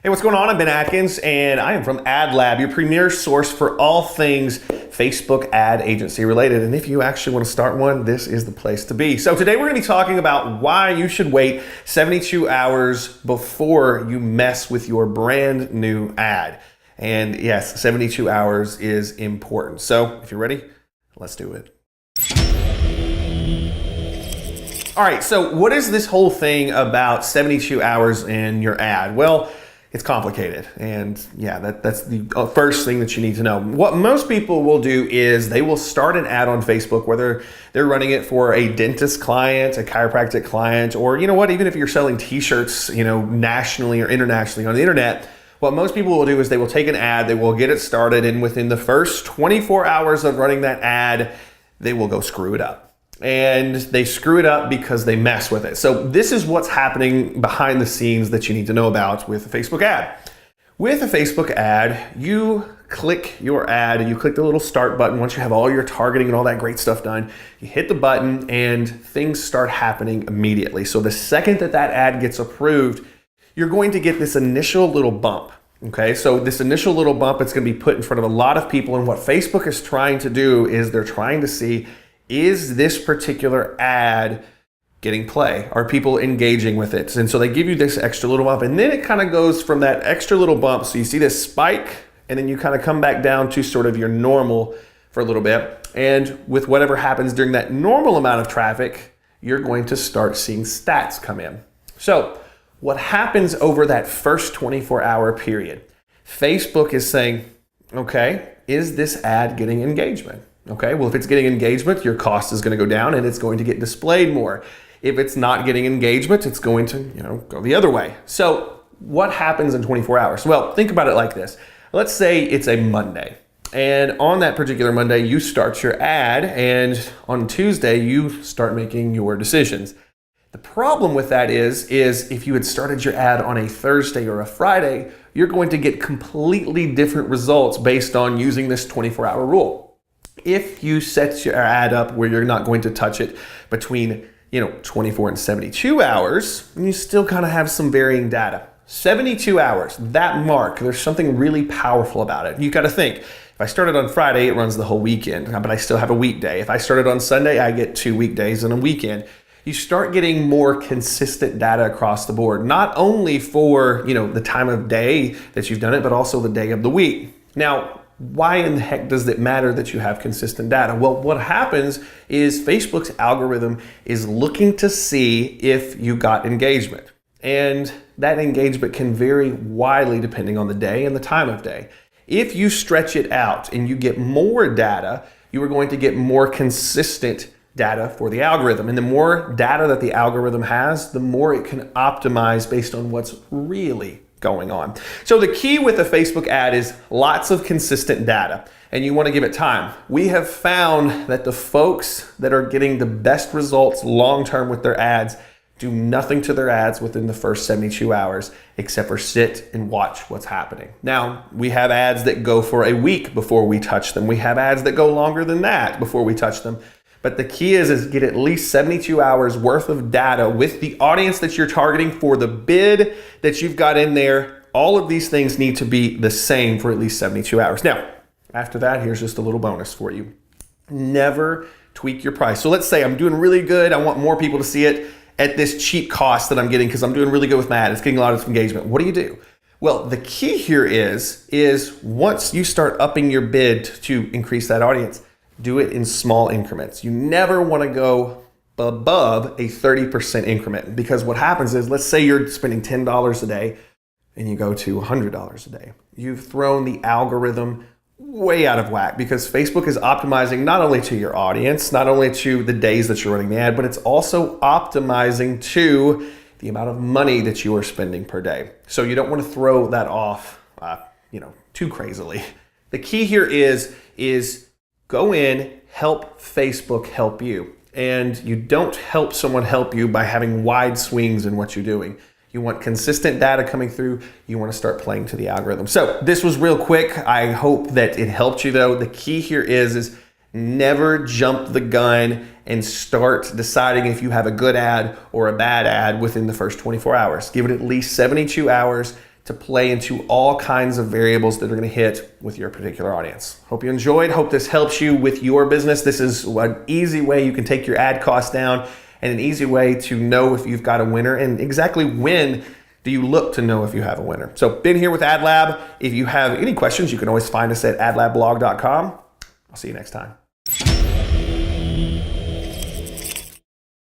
Hey, what's going on? I'm Ben Atkins, and I am from AdLab, your premier source for all things Facebook ad agency related. And if you actually want to start one, this is the place to be. So today we're going to be talking about why you should wait 72 hours before you mess with your brand new ad. And yes, 72 hours is important. So if you're ready, let's do it. All right, so what is this whole thing about 72 hours in your ad? Well, it's complicated, and yeah, that's the first thing that you need to know. What most people will do is they will start an ad on Facebook, whether they're running it for a dentist client, a chiropractic client, or you know what, even if you're selling t-shirts, nationally or internationally on the internet, what most people will do is they will take an ad, they will get it started, and within the first 24 hours of running that ad, they will go screw it up. And they screw it up because they mess with it. So this is what's happening behind the scenes that you need to know about with a Facebook ad. With a Facebook ad, you click your ad and you click the little start button. Once you have all your targeting and all that great stuff done, you hit the button and things start happening immediately. So the second that ad gets approved, you're going to get this initial little bump. Okay, so this initial little bump, it's going to be put in front of a lot of people. And what Facebook is trying to do is they're trying to see, is this particular ad getting play? Are people engaging with it? And so they give you this extra little bump, and then it kind of goes from that extra little bump. So you see this spike, and then you kind of come back down to sort of your normal for a little bit. And with whatever happens during that normal amount of traffic, you're going to start seeing stats come in. So what happens over that first 24-hour period? Facebook is saying, okay, is this ad getting engagement? Okay, well, if it's getting engagement, your cost is going to go down and it's going to get displayed more. If it's not getting engagement, it's going to, go the other way. So what happens in 24 hours? Well, think about it like this. Let's say it's a Monday. And on that particular Monday, you start your ad, and on Tuesday, you start making your decisions. The problem with that is if you had started your ad on a Thursday or a Friday, you're going to get completely different results based on using this 24-hour rule. If you set your ad up where you're not going to touch it between 24 and 72 hours, you still kind of have some varying data. 72 hours, that mark, there's something really powerful about it. You got to think, if I started on Friday, it runs the whole weekend, but I still have a weekday. If I started on Sunday, I get 2 weekdays and a weekend. You start getting more consistent data across the board, not only for the time of day that you've done it, but also the day of the week. Now, why in the heck does it matter that you have consistent data? Well, what happens is Facebook's algorithm is looking to see if you got engagement. And that engagement can vary widely depending on the day and the time of day. If you stretch it out and you get more data, you are going to get more consistent data for the algorithm. And the more data that the algorithm has, the more it can optimize based on what's really going on. So the key with a Facebook ad is lots of consistent data, and you want to give it time. We have found that the folks that are getting the best results long-term with their ads do nothing to their ads within the first 72 hours except for sit and watch what's happening. Now, we have ads that go for a week before we touch them. We have ads that go longer than that before we touch them. But the key is get at least 72 hours worth of data with the audience that you're targeting for the bid that you've got in there. All of these things need to be the same for at least 72 hours. Now, after that, here's just a little bonus for you. Never tweak your price. So let's say I'm doing really good. I want more people to see it at this cheap cost that I'm getting because I'm doing really good with my ad. It's getting a lot of engagement. What do? Well, the key here is once you start upping your bid to increase that audience, do it in small increments. You never want to go above a 30% increment, because what happens is, let's say you're spending $10 a day and you go to $100 a day. You've thrown the algorithm way out of whack, because Facebook is optimizing not only to your audience, not only to the days that you're running the ad, but it's also optimizing to the amount of money that you are spending per day. So you don't want to throw that off, too crazily. The key here is go in, help Facebook help you. And you don't help someone help you by having wide swings in what you're doing. You want consistent data coming through. You want to start playing to the algorithm. So this was real quick. I hope that it helped you though. The key here is never jump the gun and start deciding if you have a good ad or a bad ad within the first 24 hours. Give it at least 72 hours to play into all kinds of variables that are going to hit with your particular audience. Hope you enjoyed. Hope this helps you with your business. This is an easy way you can take your ad costs down and an easy way to know if you've got a winner and exactly when do you look to know if you have a winner. So been here with AdLab. If you have any questions, you can always find us at adlabblog.com. I'll see you next time.